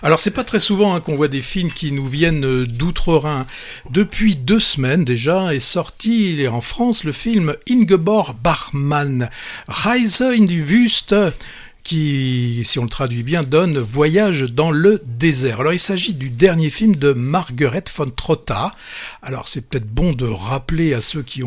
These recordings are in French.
Alors c'est pas très souvent qu'on voit des films qui nous viennent d'outre-Rhin. Depuis 2 semaines déjà est sorti en France le film Ingeborg Bachmann, Reise in die Wüste, qui, si on le traduit bien, donne Voyage dans le désert. Alors il s'agit du dernier film de Margaret von Trotta. Alors c'est peut-être bon de rappeler à ceux qui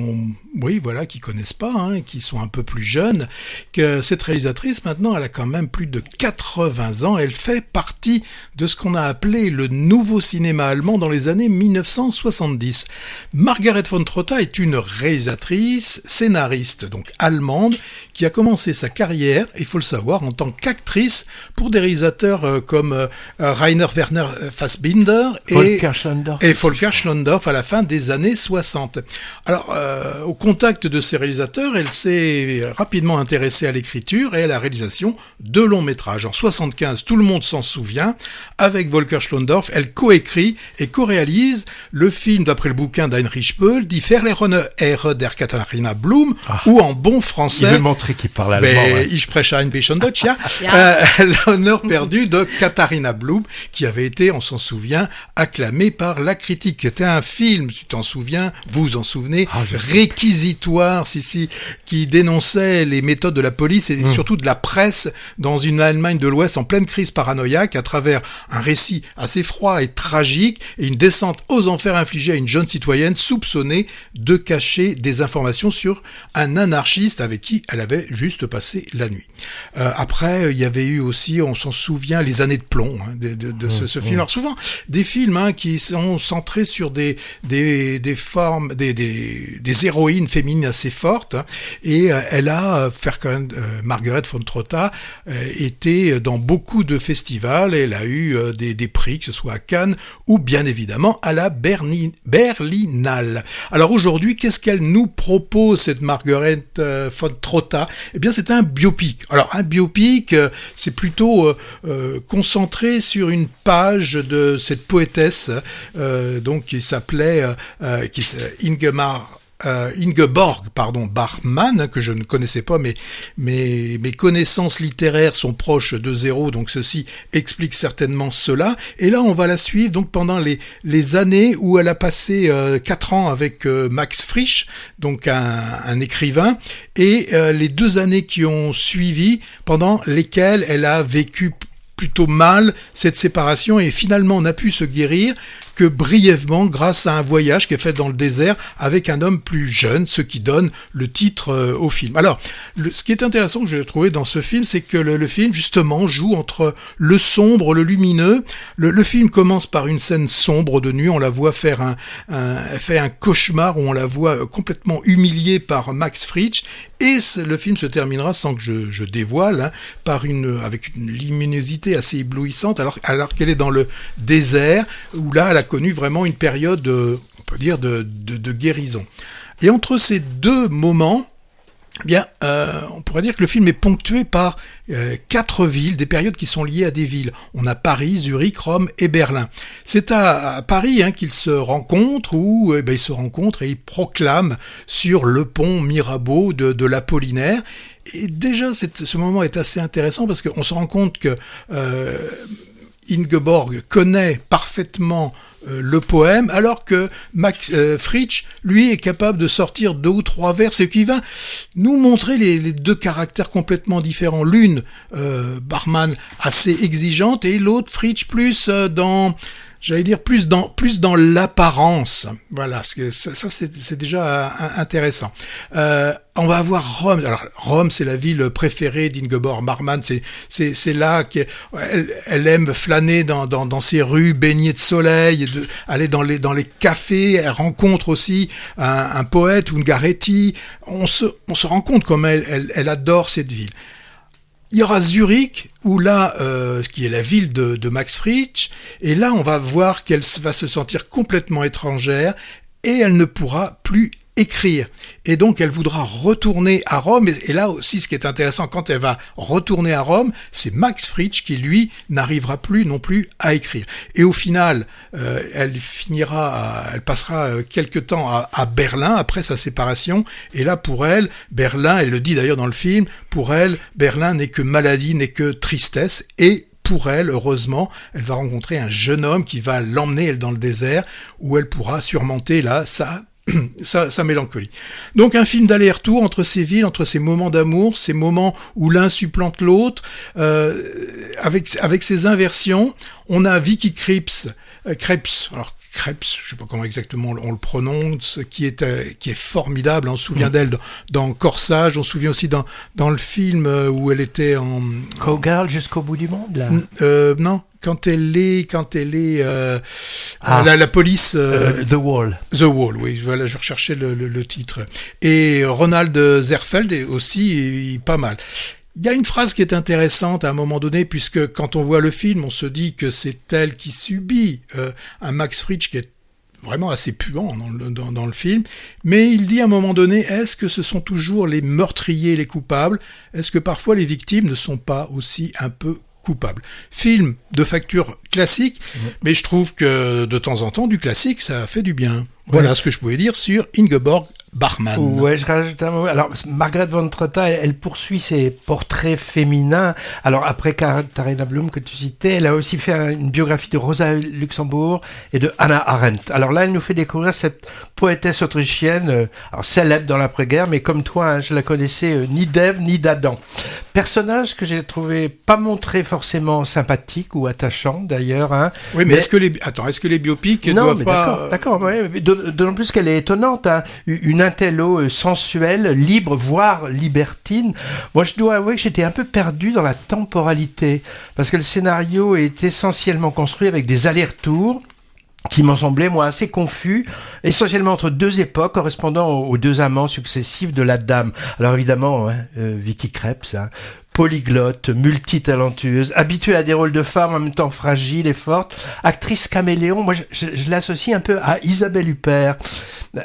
connaissent pas, qui sont un peu plus jeunes, que cette réalisatrice maintenant elle a quand même plus de 80 ans. Elle fait partie de ce qu'on a appelé le nouveau cinéma allemand dans les années 1970. Margaret von Trotta est une réalisatrice, scénariste, donc allemande, qui a commencé sa carrière, il faut le savoir, en tant qu'actrice pour des réalisateurs comme Rainer Werner Fassbinder et Volker Schlöndorff à la fin des années 60. Alors, au contact de ces réalisateurs, elle s'est rapidement intéressée à l'écriture et à la réalisation de longs métrages. En 75, tout le monde s'en souvient, avec Volker Schlöndorff, elle coécrit et co-réalise le film d'après le bouquin d'Heinrich Böll, Die verlorene Ehre der Katharina Blum, ou en bon français... Il veut montrer qu'il parle allemand. Ich spreche ein bisschen Deutsch, ja. L'honneur perdu de Katharina Blum, qui avait été, on s'en souvient, acclamé par la critique. C'était un film, tu t'en souviens, vous vous en souvenez, réquisitoire, qui dénonçait les méthodes de la police et surtout de la presse dans une Allemagne de l'Ouest en pleine crise paranoïaque à travers un récit assez froid et tragique et une descente aux enfers infligée à une jeune citoyenne soupçonnée de cacher des informations sur un anarchiste avec qui elle avait juste passé la nuit. Après, il y avait eu aussi, on s'en souvient, les années de plomb de ce film. Alors souvent, des films qui sont centrés sur des formes, des héroïnes féminines assez fortes. Et elle a, Margaret von Trotta, été dans beaucoup de festivals. Et elle a eu des prix, que ce soit à Cannes ou bien évidemment à la Berlinale. Alors aujourd'hui, qu'est-ce qu'elle nous propose, cette Margaret von Trotta? Eh bien, c'est un biopic. Alors, un biopic, c'est plutôt concentré sur une page de cette poétesse, donc qui s'appelait Ingeborg Bachmann, que je ne connaissais pas, mais mes connaissances littéraires sont proches de zéro, donc ceci explique certainement cela. Et là, on va la suivre donc pendant les années où elle a passé 4 ans avec Max Frisch, donc un écrivain, et les 2 années qui ont suivi, pendant lesquelles elle a vécu plutôt mal cette séparation, et finalement on a pu se guérir que brièvement grâce à un voyage qui est fait dans le désert avec un homme plus jeune, ce qui donne le titre au film. Alors, ce qui est intéressant que j'ai trouvé dans ce film, c'est que le film justement joue entre le sombre, le lumineux. Le film commence par une scène sombre de nuit, on la voit faire elle fait un cauchemar où on la voit complètement humiliée par Max Frisch, et le film se terminera sans que je dévoile, avec une luminosité assez éblouissante, alors qu'elle est dans le désert, où là elle a connu vraiment une période, on peut dire, de guérison. Et entre ces 2 moments, on pourrait dire que le film est ponctué par 4 villes, des périodes qui sont liées à des villes. On a Paris, Zurich, Rome et Berlin. C'est à Paris qu'ils se rencontrent, où ils se rencontrent et ils proclament sur le pont Mirabeau de l'Apollinaire. Et déjà, ce moment est assez intéressant parce qu'on se rend compte que Ingeborg connaît parfaitement le poème, alors que Max Frisch, lui, est capable de sortir 2 ou 3 vers, et qui va nous montrer les 2 caractères complètement différents. L'une, Bachmann, assez exigeante, et l'autre, Frisch, plus dans l'apparence. Voilà, ça c'est déjà intéressant. On va avoir Rome. Alors Rome, c'est la ville préférée d'Ingeborg Bachmann. C'est là qu'elle aime flâner dans ces rues baignées de soleil, aller dans les cafés. Elle rencontre aussi un poète, Ungaretti. On se rend compte comme elle adore cette ville. Il y aura Zurich, où là, qui est la ville de Max Frisch, et là, on va voir qu'elle va se sentir complètement étrangère, et elle ne pourra plus écrire. Et donc, elle voudra retourner à Rome. Et là aussi, ce qui est intéressant, quand elle va retourner à Rome, c'est Max Frisch qui, lui, n'arrivera plus non plus à écrire. Et au final, elle passera quelque temps à Berlin après sa séparation. Et là, pour elle, Berlin, elle le dit d'ailleurs dans le film, pour elle, Berlin n'est que maladie, n'est que tristesse. Et pour elle, heureusement, elle va rencontrer un jeune homme qui va l'emmener, elle, dans le désert, où elle pourra surmonter, là, sa mélancolie. Donc un film d'aller-retour entre ces villes, entre ces moments d'amour, ces moments où l'un supplante l'autre, avec ces inversions. On a Vicky Krieps, alors Krieps, je sais pas comment exactement on le prononce, qui est formidable. On se souvient d'elle dans Corsage, on se souvient aussi dans le film où elle était en Cowgirl jusqu'au bout du monde, là. Non. Quand elle est la police The Wall. The Wall, oui, voilà, je recherchais le titre. Et Ronald Zerfeld est aussi pas mal. Il y a une phrase qui est intéressante à un moment donné, puisque quand on voit le film, on se dit que c'est elle qui subit un Max Frisch qui est vraiment assez puant dans le film, mais il dit à un moment donné, est-ce que ce sont toujours les meurtriers les coupables ? Est-ce que parfois les victimes ne sont pas aussi un peu coupables ? Film de facture classique, mais je trouve que de temps en temps, du classique, ça fait du bien. Voilà ce que je pouvais dire sur Ingeborg Bachmann. Ouais, je rajoute un mot. Alors, Margaret von Trotta, elle poursuit ses portraits féminins. Alors, après Katharina Blum, que tu citais, elle a aussi fait une biographie de Rosa Luxembourg et de Hannah Arendt. Alors là, elle nous fait découvrir cette poétesse autrichienne, alors célèbre dans l'après-guerre, mais comme toi, hein, je la connaissais ni d'Ève ni d'Adam. Personnage que j'ai trouvé pas montré forcément sympathique ou attachant, d'ailleurs. Hein. Oui, mais est-ce que les biopics doivent pas... D'accord, ouais. D'autant plus qu'elle est étonnante, hein. Une intello sensuelle, libre, voire libertine. Moi, je dois avouer que j'étais un peu perdu dans la temporalité, parce que le scénario est essentiellement construit avec des allers-retours qui m'ont semblé, moi, assez confus, essentiellement entre deux époques correspondant aux deux amants successifs de la dame. Alors évidemment, Vicky Krieps, hein, polyglotte, multitalentueuse, habituée à des rôles de femme en même temps fragile et forte, actrice caméléon. Moi, je l'associe un peu à Isabelle Huppert.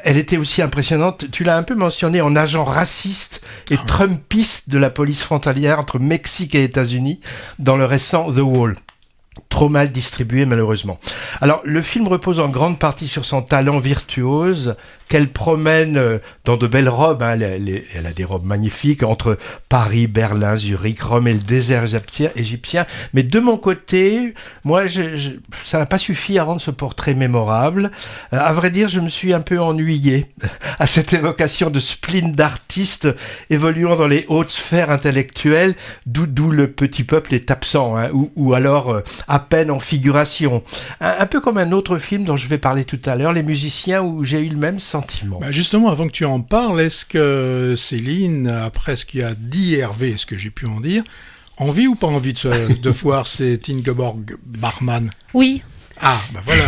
Elle était aussi impressionnante, tu l'as un peu mentionné, en agent raciste et trumpiste de la police frontalière entre Mexique et États-Unis dans le récent The Wall. Trop mal distribué, malheureusement. Alors, le film repose en grande partie sur son talent virtuose, qu'elle promène dans de belles robes, hein, elle a des robes magnifiques, entre Paris, Berlin, Zurich, Rome et le désert égyptien. Mais de mon côté, moi, ça n'a pas suffi à rendre ce portrait mémorable. À vrai dire, je me suis un peu ennuyé à cette évocation de spleen d'artistes évoluant dans les hautes sphères intellectuelles, d'où le petit peuple est absent, hein, ou alors à peine en figuration. Un peu comme un autre film dont je vais parler tout à l'heure, Les Musiciens, où j'ai eu le même sentiment. Bah justement, avant que tu en parles, est-ce que Céline, après ce qu'il a dit Hervé, est-ce que j'ai pu en dire, envie ou pas envie de voir cette Ingeborg Bachmann ? Oui. Ah, bah voilà.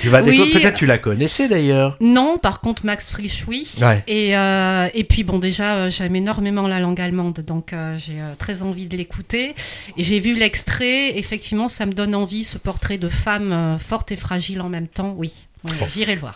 Peut-être tu la connaissais d'ailleurs. Non, par contre Max Frisch, oui. Ouais. Et puis bon, déjà j'aime énormément la langue allemande, donc j'ai très envie de l'écouter. Et j'ai vu l'extrait, effectivement, ça me donne envie, ce portrait de femme forte et fragile en même temps. Oui, j'irai le voir.